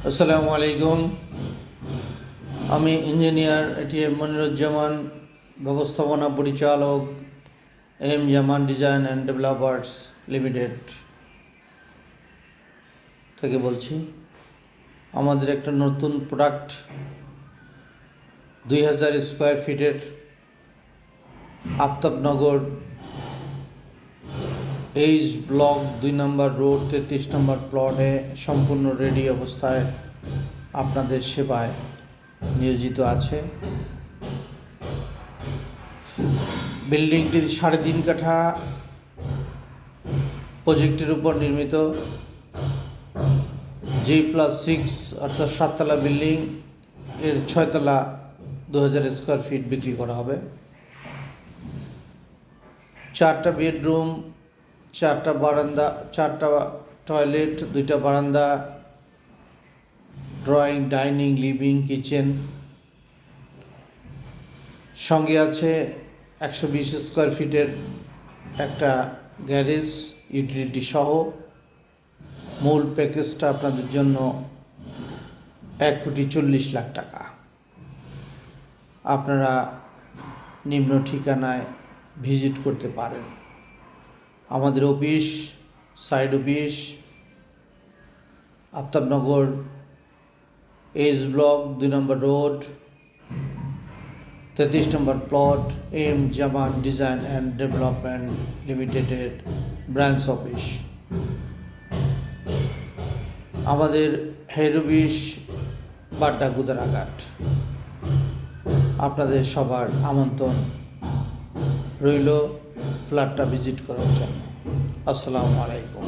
আসসালামু আলাইকুম। আমি ইঞ্জিনিয়ার এটিএম মনিরুজ্জামান, ব্যবস্থাপনা পরিচালক, M Zaman design and developers limited থেকে বলছি। আমাদের একটা নতুন প্রোডাক্ট 2000 স্কোয়ার ফিটের আফতাবনগর এইচ ব্লক 2 নম্বর রোড 33 নম্বর প্লটে সম্পূর্ণ রেডি অবস্থায় আপনাদের সেবায় নিয়োজিত আছে। বিল্ডিংটি 3.5 কাঠা প্রজেক্টের উপর নির্মিত। G+6 অর্থাৎ 7 তলা বিল্ডিং, এর 6 তলা 2000 স্কোয়ার ফিট বিক্রি করা হবে। 4টা বেডরুম, 4টা বারান্দা, 4টা টয়লেট, 2টা বারান্দা, ড্রয়িং, ডাইনিং, লিভিং, কিচেন, সঙ্গে আছে 120 স্কোয়ার ফিটের একটা গ্যারেজ ইউটিলিটি সহ। মূল প্যাকেজটা আপনাদের জন্য 1,40,00,000 টাকা। আপনারা নিম্ন ঠিকানায় ভিজিট করতে পারেন। আমাদের office, side office Aftabnagar H block 2 নম্বর রোড 33 নম্বর plot, M Zaman design and development লিমিটেডের ব্রাঞ্চ অফিস। আমাদের হেড অফিস বাড্ডা গুদারাঘাট। আপনাদের সবার আমন্ত্রণ রইল ফ্ল্যাটটা ভিজিট করার জন্য। আসসালামু আলাইকুম।